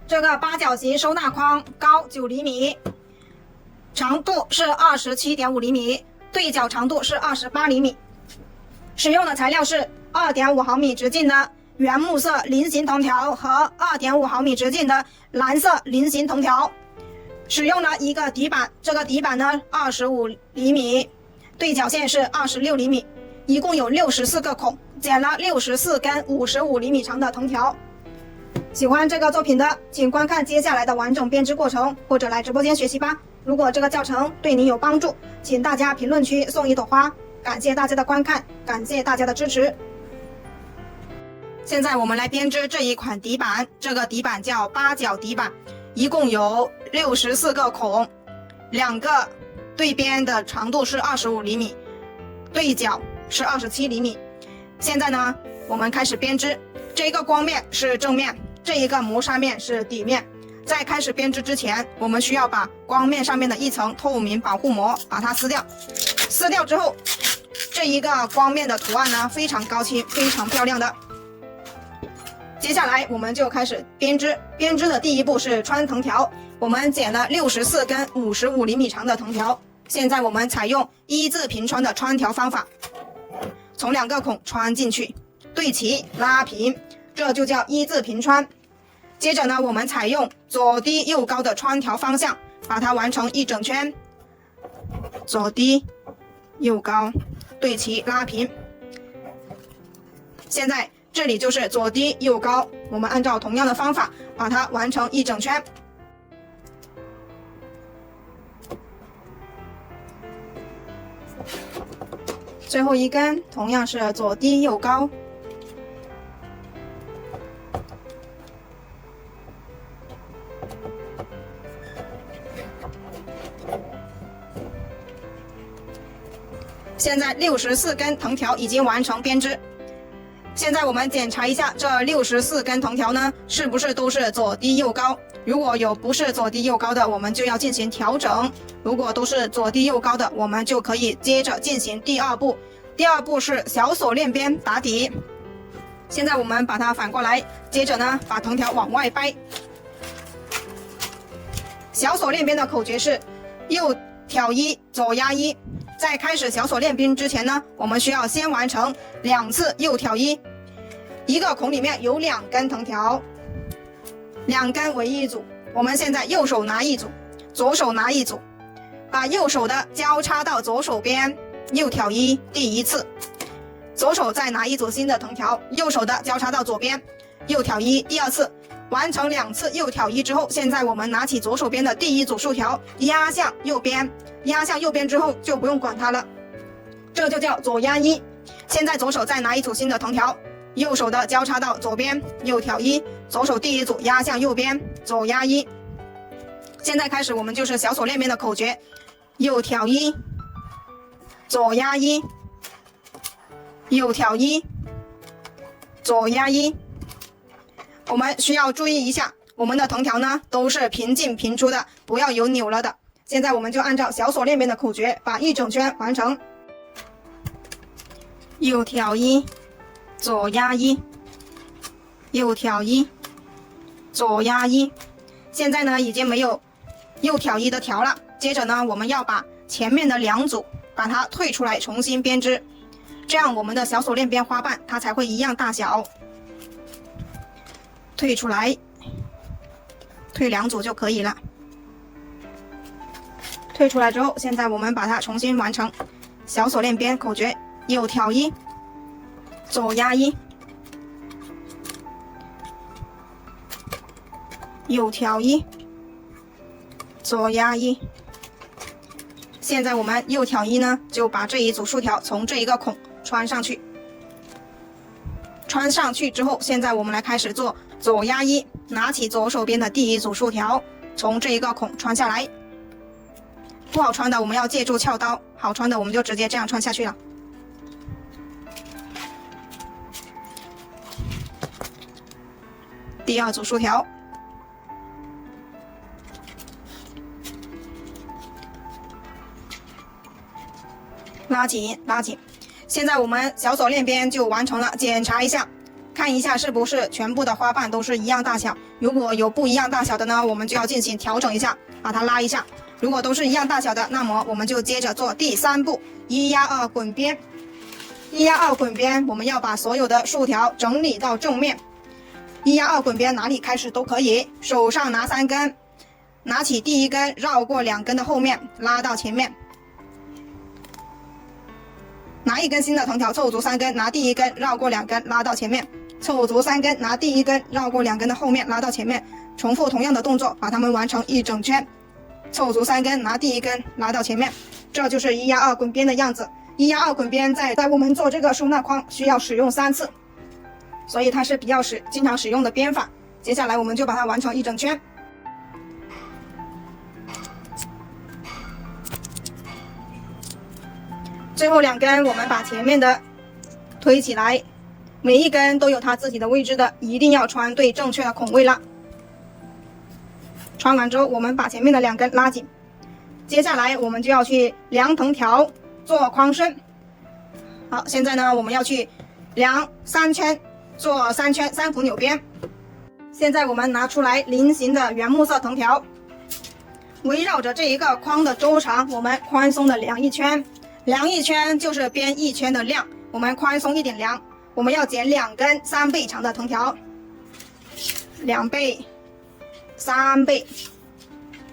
这个八角形收纳框高9厘米，长度是27.5厘米，对角长度是28厘米。使用的材料是2.5毫米直径的原木色菱形铜条和2.5毫米直径的蓝色菱形铜条。使用了一个底板，这个底板呢25厘米，对角线是26厘米，一共有64个孔，剪了64根55厘米长的藤条。喜欢这个作品的，请观看接下来的完整编织过程，或者来直播间学习吧。如果这个教程对你有帮助，请大家评论区送一朵花。感谢大家的观看，感谢大家的支持。现在我们来编织这一款底板，这个底板叫八角底板，一共有64个孔，2个对边的长度是25厘米，对角是27厘米。现在呢，我们开始编织。这一个光面是正面，这一个磨砂面是底面。在开始编织之前，我们需要把光面上面的一层透明保护膜把它撕掉。撕掉之后，这一个光面的图案呢非常高清，非常漂亮的。接下来我们就开始编织。编织的第一步是穿藤条，我们剪了64根55厘米长的藤条。现在我们采用一字平穿的穿条方法，从2个孔穿进去，对齐拉平，这就叫一字平穿。接着呢，我们采用左低右高的穿条方向，把它完成一整圈，左低右高，对齐拉平。现在这里就是左低右高，我们按照同样的方法把它完成一整圈。最后一根同样是左低右高。现在64根藤条已经完成编织。现在我们检查一下这64根藤条呢，是不是都是左低右高？如果有不是左低右高的，我们就要进行调整；如果都是左低右高的，我们就可以接着进行第二步。第二步是小锁链边打底。现在我们把它反过来，接着呢把藤条往外掰。小锁链边的口诀是右挑一，左压一。在开始小锁链边之前呢，我们需要先完成2次右挑一。一个孔里面有2根藤条，2根为一组。我们现在右手拿一组，左手拿一组，把右手的交叉到左手边，右挑一第一次，左手再拿一组新的藤条，右手的交叉到左边，右挑一第二次。完成2次右挑一之后，现在我们拿起左手边的第一组竖条，压向右边，压向右边之后就不用管它了，这就叫左压一。现在左手再拿一组新的藤条，右手的交叉到左边，右挑一，左手第一组压向右边，左压一。现在开始我们就是小锁链边的口诀，右挑一，左压一，右挑一，左压一。我们需要注意一下，我们的藤条呢都是平进平出的，不要有扭了的。现在我们就按照小锁链边的口诀把一整圈完成。右挑一，左压一，右挑一，左压一。现在呢已经没有右挑一的条了。接着呢，我们要把前面的2组把它退出来重新编织，这样我们的小锁链边花瓣它才会一样大小。退出来，退2组就可以了。退出来之后，现在我们把它重新完成小锁链边口诀：右挑一，左压一，右挑一，左压一。现在我们右挑一呢，就把这一组竖条从这一个孔穿上去。穿上去之后，现在我们来开始做左压一，拿起左手边的第一组竖条，从这一个孔穿下来。不好穿的我们要借助撬刀，好穿的我们就直接这样穿下去了。第2组竖条，拉紧拉紧。现在我们小锁链边就完成了，检查一下。看一下是不是全部的花瓣都是一样大小。如果有不一样大小的呢，我们就要进行调整一下，把它拉一下。如果都是一样大小的，那么我们就接着做第3步，1压2滚边。1压2滚边，我们要把所有的竖条整理到正面。1压2滚边哪里开始都可以，手上拿3根，拿起第1根，绕过2根的后面，拉到前面。拿1根新的藤条，凑足3根，拿第1根，绕过2根，拉到前面，凑足3根，拿第1根，绕过2根的后面，拉到前面，重复同样的动作，把它们完成一整圈。凑足3根，拿第1根，拉到前面，这就是1压2滚边的样子。1压2滚边在我们做这个收纳框需要使用3次，所以它是比较经常使用的编法。接下来我们就把它完成一整圈。最后2根我们把前面的推起来，每一根都有它自己的位置的，一定要穿对正确的孔位了。穿完之后，我们把前面的2根拉紧。接下来我们就要去量藤条，做框身。好，现在呢，我们要去量3圈，做3圈3股扭边。现在我们拿出来菱形的原木色藤条，围绕着这一个框的周长，我们宽松的量1圈。量1圈就是编1圈的量，我们宽松一点量。我们要剪2根3倍长的藤条，2倍、3倍。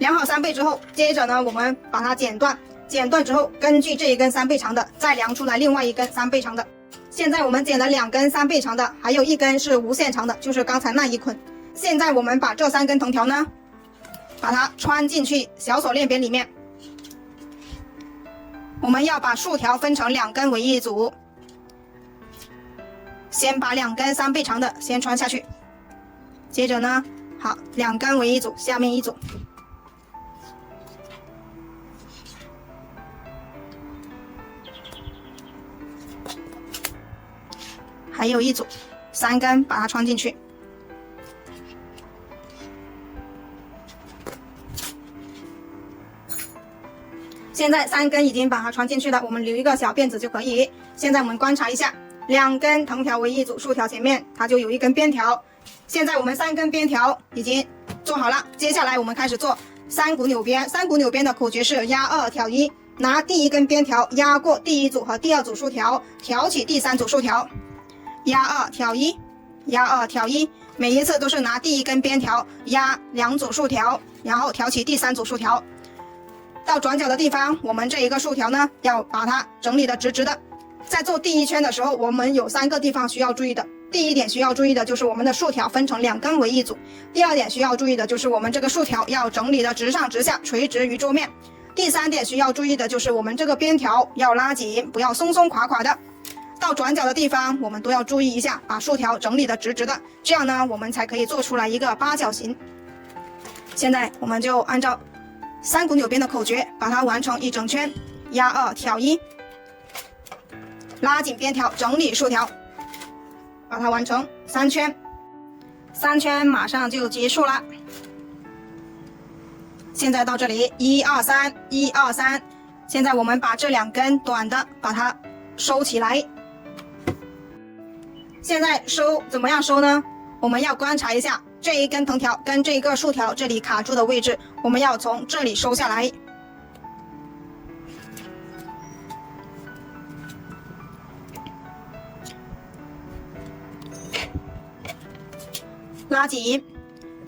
量好3倍之后，接着呢，我们把它剪断。剪断之后，根据这一根3倍长的，再量出来另外一根3倍长的。现在我们剪了2根3倍长的，还有1根是无限长的，就是刚才那一捆。现在我们把这3根藤条呢，把它穿进去小锁链边里面。我们要把竖条分成2根为一组，先把2根3倍长的先穿下去，接着呢，好，2根为一组，下面一组。还有一组，3根把它穿进去。现在3根已经把它穿进去了，我们留一个小辫子就可以。现在我们观察一下，2根藤条为一组，竖条前面它就有1根边条。现在我们3根边条已经做好了，接下来我们开始做3股扭边。3股扭边的口诀是压2挑1，拿第1根边条压过第1组和第2组竖条，挑起第3组竖条。压2挑1，压2挑1，每一次都是拿第1根边条压2组竖条，然后挑起第3组竖条。到转角的地方，我们这一个竖条呢，要把它整理的直直的。在做第1圈的时候，我们有3个地方需要注意的。第一点需要注意的就是我们的竖条分成2根为一组。第2点需要注意的就是我们这个竖条要整理的直上直下，垂直于桌面。第3点需要注意的就是我们这个边条要拉紧，不要松松垮垮的。到转角的地方，我们都要注意一下，把竖条整理的直直的，这样呢，我们才可以做出来一个8角形。现在我们就按照3股扭边的口诀，把它完成一整圈，压2挑1，拉紧边条，整理竖条，把它完成3圈。3圈马上就结束了。现在到这里，1、2、3， 1、2、3。现在我们把这2根短的把它收起来。现在收怎么样收呢？我们要观察一下这一根藤条跟这个竖条这里卡住的位置，我们要从这里收下来。拉紧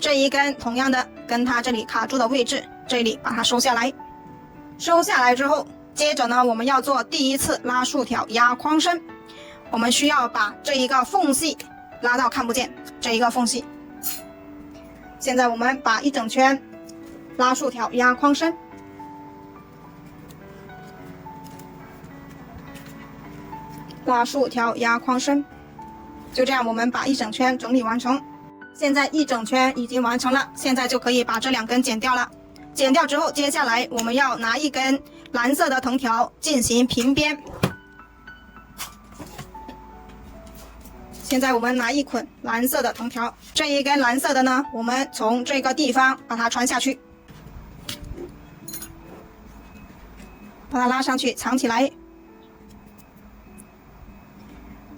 这一根，同样的跟它这里卡住的位置，这里把它收下来。收下来之后，接着呢，我们要做第1次拉竖条压框身。我们需要把这一个缝隙拉到看不见，这一个缝隙。现在我们把一整圈拉竖条压框身，拉竖条压框身，就这样我们把一整圈整理完成。现在一整圈已经完成了，现在就可以把这2根剪掉了。剪掉之后，接下来我们要拿一根蓝色的藤条进行平边。现在我们拿一捆蓝色的藤条，这一根蓝色的呢，我们从这个地方把它穿下去，把它拉上去藏起来。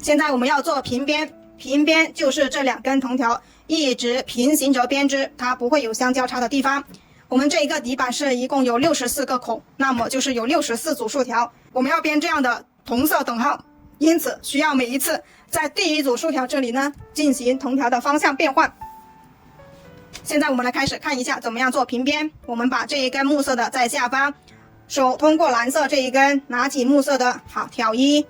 现在我们要做平边，平边就是这2根藤条一直平行着编织，它不会有相交叉的地方。我们这一个底板是一共有64个孔，那么就是有64组竖条。我们要编这样的同色等号，因此需要每一次在第一组竖条这里呢进行藤条的方向变换。现在我们来开始看一下怎么样做平边。我们把这一根木色的在下方，手通过蓝色这一根拿起木色的，好，挑1，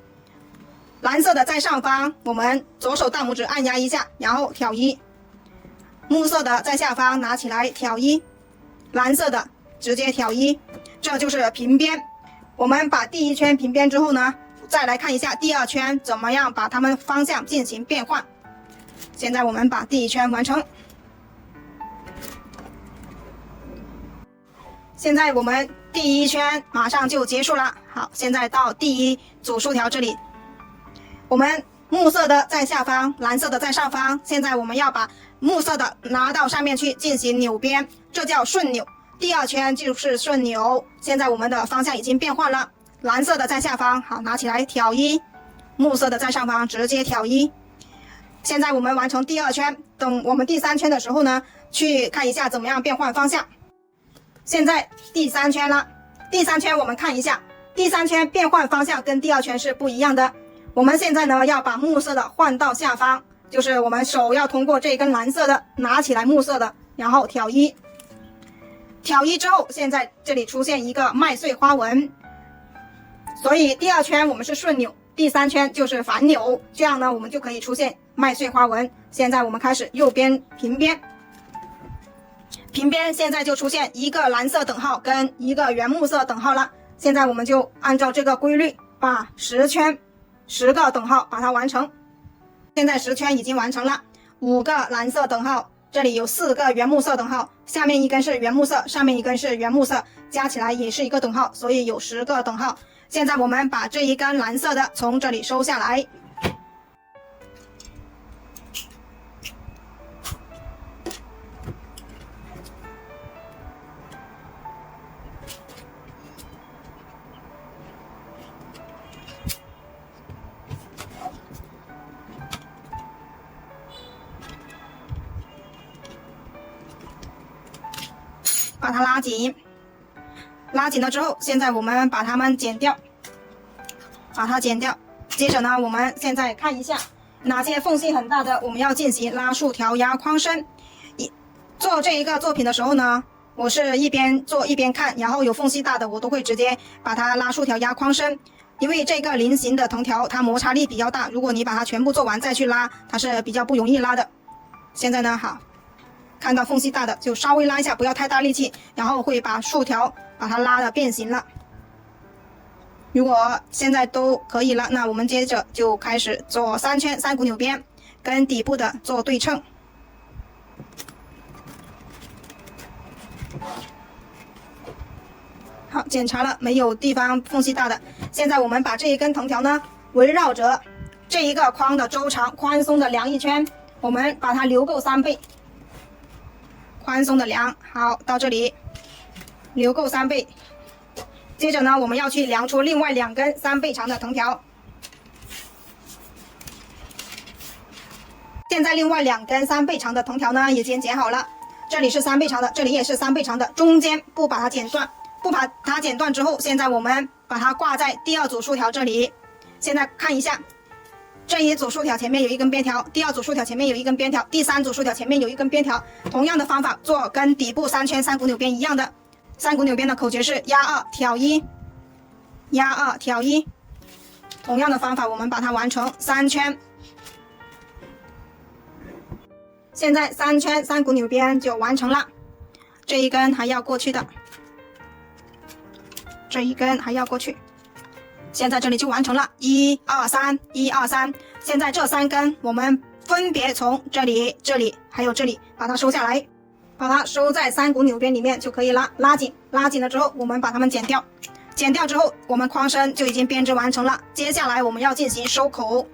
蓝色的在上方，我们左手大拇指按压一下，然后挑1，木色的在下方拿起来挑1，蓝色的直接挑1，这就是平边。我们把第1圈平边之后呢，再来看一下第2圈怎么样把它们方向进行变换。现在我们把第1圈完成。现在我们第1圈马上就结束了。好，现在到第1组竖条这里，我们木色的在下方，蓝色的在上方。现在我们要把木色的拿到上面去进行扭边，这叫顺扭。第2圈就是顺扭。现在我们的方向已经变换了，蓝色的在下方，好，拿起来挑1，木色的在上方直接挑1。现在我们完成第2圈，等我们第3圈的时候呢，去看一下怎么样变换方向。现在第3圈了，第3圈我们看一下，第3圈变换方向跟第2圈是不一样的。我们现在呢要把木色的换到下方，就是我们手要通过这根蓝色的拿起来木色的，然后挑1，挑1之后，现在这里出现一个麦穗花纹，所以第2圈我们是顺扭，第3圈就是反扭，这样呢我们就可以出现麦穗花纹。现在我们开始右边平边。平边现在就出现一个蓝色等号跟一个原木色等号了。现在我们就按照这个规律，把10圈10个等号把它完成。现在10圈已经完成了，5个蓝色等号，这里有4个原木色等号，下面一根是原木色，上面一根是原木色，加起来也是一个等号，所以有10个等号。现在我们把这一根蓝色的从这里收下来。把它拉紧，拉紧了之后，现在我们把它们剪掉，把它剪掉。接着呢，我们现在看一下哪些缝隙很大的，我们要进行拉竖条压框身。做这一个作品的时候呢，我是一边做一边看，然后有缝隙大的我都会直接把它拉竖条压框身，因为这个菱形的藤条它摩擦力比较大，如果你把它全部做完再去拉，它是比较不容易拉的。现在呢，好。看到缝隙大的就稍微拉一下，不要太大力气，然后会把竖条把它拉的变形了。如果现在都可以了，那我们接着就开始做3圈3股扭边，跟底部的做对称。好，检查了没有地方缝隙大的。现在我们把这一根藤条呢，围绕着这一个框的周长宽松的量1圈，我们把它留够3倍。宽松的量，好，到这里留够3倍。接着呢，我们要去量出另外2根3倍长的藤条。现在另外2根3倍长的藤条呢，已经剪好了。这里是3倍长的，这里也是3倍长的，中间不把它剪断。不把它剪断之后，现在我们把它挂在第2组竖条这里。现在看一下。这一组竖条前面有一根边条，第2组竖条前面有一根边条，第3组竖条前面有一根边条。同样的方法做，跟底部3圈3股扭边一样的。3股扭边的口诀是压2挑1，压2挑1。同样的方法，我们把它完成3圈。现在3圈3股扭边就完成了。这一根还要过去的，这一根还要过去。现在这里就完成了1、2、3， 1、2、3。现在这3根我们分别从这里、这里还有这里把它收下来，把它收在3股扭边里面就可以了。拉紧，拉紧了之后，我们把它们剪掉。剪掉之后，我们框身就已经编织完成了。接下来我们要进行收口。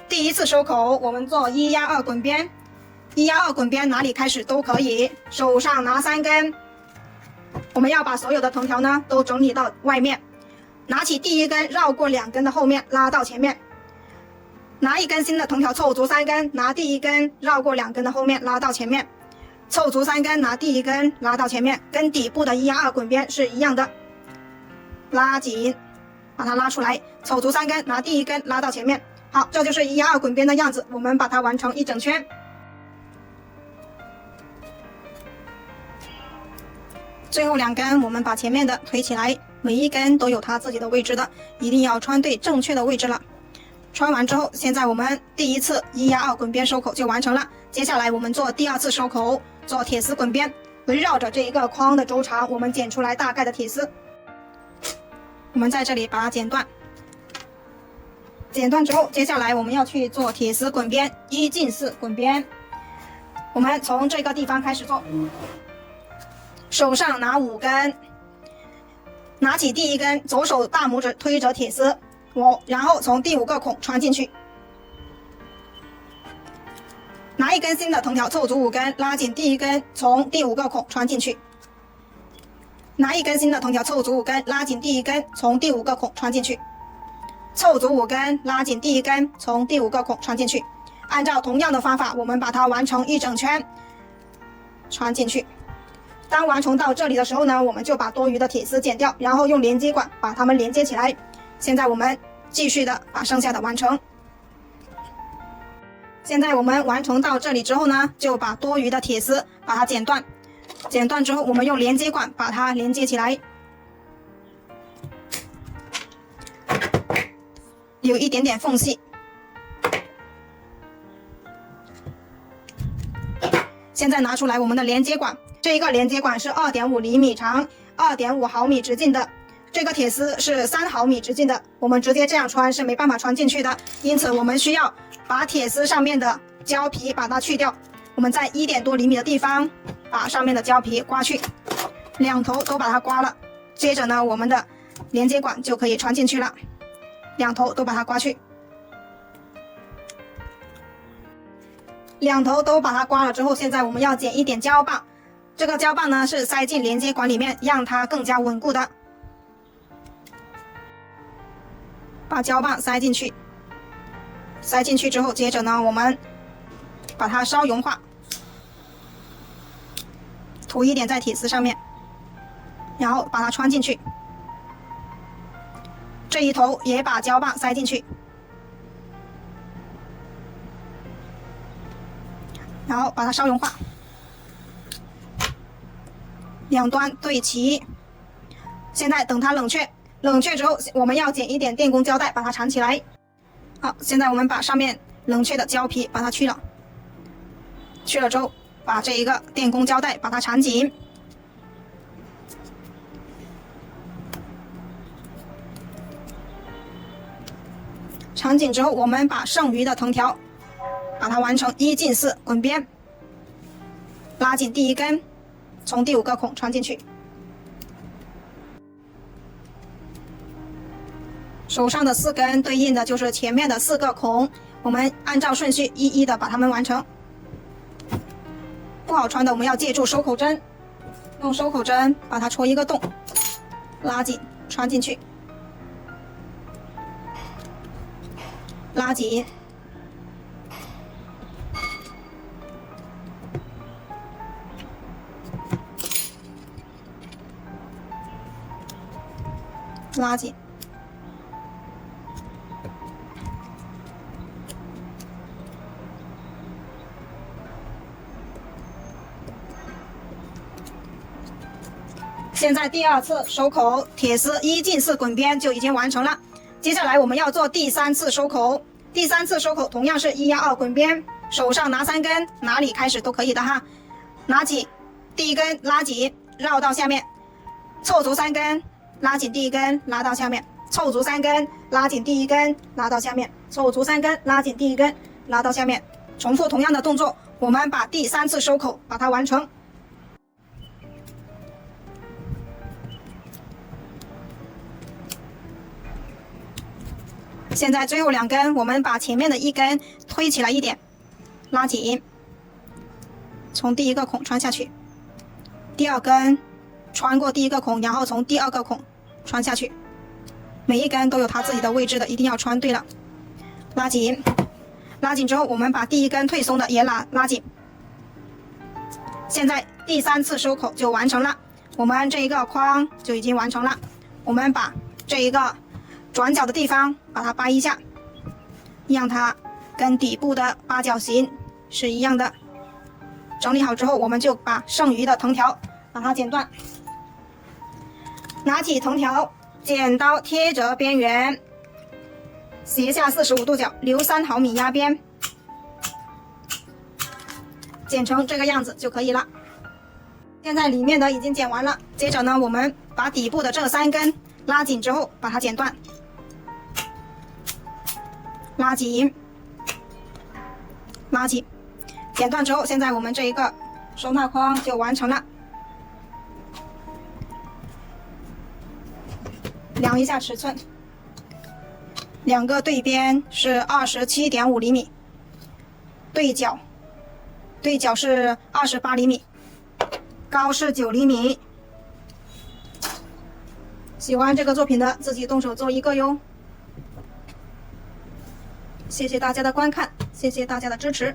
第一次收口，我们做1压2滚边，1压2滚边哪里开始都可以。手上拿3根，我们要把所有的藤条呢都整理到外面。拿起第1根，绕过2根的后面，拉到前面。拿一根新的藤条凑足3根，拿第一根绕过2根的后面拉到前面，凑足3根，拿第一根拉到前面，跟底部的1压2滚边是一样的，拉紧，把它拉出来，凑足3根，拿第一根拉到前面。好，这就是1压2滚边的样子，我们把它完成一整圈。最后2根我们把前面的推起来，每一根都有它自己的位置的，一定要穿对正确的位置了。穿完之后，现在我们第一次1压2滚边收口就完成了。接下来我们做第2次收口，做铁丝滚边，围绕着这一个框的周长，我们剪出来大概的铁丝。我们在这里把它剪断，剪断之后，接下来我们要去做铁丝滚边，1进4滚边。我们从这个地方开始做，手上拿5根，拿起第一根，左手大拇指推着铁丝5，然后从第5个孔穿进去。拿一根新的藤条凑足5根，拉紧第一根，从第5个孔穿进去。拿一根新的藤条凑足5根，拉紧第一根，从第5个孔穿进去。凑足5根，拉紧第一根，从第5个孔穿进去。按照同样的方法，我们把它完成一整圈，穿进去。当完成到这里的时候呢，我们就把多余的铁丝剪掉，然后用连接管把它们连接起来。现在我们继续的把剩下的完成。现在我们完成到这里之后呢，就把多余的铁丝把它剪断，剪断之后我们用连接管把它连接起来，有一点点缝隙。现在拿出来我们的连接管，这一个连接管是2.5厘米长，2.5毫米直径的，这个铁丝是3毫米直径的，我们直接这样穿是没办法穿进去的，因此我们需要把铁丝上面的胶皮把它去掉。我们在1点多厘米的地方把上面的胶皮刮去，2头都把它刮了，接着呢我们的连接管就可以穿进去了，2头都把它刮去。2头都把它刮了之后，现在我们要剪一点胶棒，这个胶棒呢是塞进连接管里面，让它更加稳固的。把胶棒塞进去，塞进去之后，接着呢我们把它稍融化，涂一点在铁丝上面，然后把它穿进去。这一头也把胶棒塞进去，然后把它稍融化，两端对齐。现在等它冷却，冷却之后我们要剪一点电工胶带把它缠起来。好，现在我们把上面冷却的胶皮把它去了，去了之后把这一个电工胶带把它缠紧。缠紧之后，我们把剩余的藤条把它完成1进4滚边，拉紧第一根，从第5个孔穿进去。手上的4根对应的就是前面的4个孔，我们按照顺序一一的把它们完成。不好穿的我们要借助收口针，用收口针把它戳一个洞，拉紧穿进去，拉紧，拉紧，现在第2次收口，铁丝1进4滚边就已经完成了。接下来我们要做第3次收口，第3次收口同样是1压2滚边，手上拿3根，哪里开始都可以的哈。拿起第一根拉紧，绕到下面，凑足3根，拉紧第一根，拉到下面，凑足3根，拉紧第一根，拉到下面，凑足3根，拉紧第一根，拉到下面，重复同样的动作，我们把第3次收口把它完成。现在最后2根，我们把前面的1根推起来一点，拉紧，从第1个孔穿下去，第2根穿过第1个孔，然后从第2个孔穿下去，每一根都有它自己的位置的，一定要穿对了，拉紧，拉紧之后，我们把第一根退松的也拉紧。现在第3次收口就完成了，我们这一个框就已经完成了。我们把这一个转角的地方把它掰一下，让它跟底部的八角形是一样的。整理好之后，我们就把剩余的藤条把它剪断。拿起藤条，剪刀贴着边缘，斜下45度角，留3毫米压边，剪成这个样子就可以了。现在里面的已经剪完了，接着呢，我们把底部的这3根拉紧之后把它剪断，拉紧，拉紧，剪断之后，现在我们这一个收纳框就完成了。量一下尺寸，两个对边是27.5厘米，对角是28厘米，高是9厘米。喜欢这个作品的自己动手做一个哟。谢谢大家的观看，谢谢大家的支持。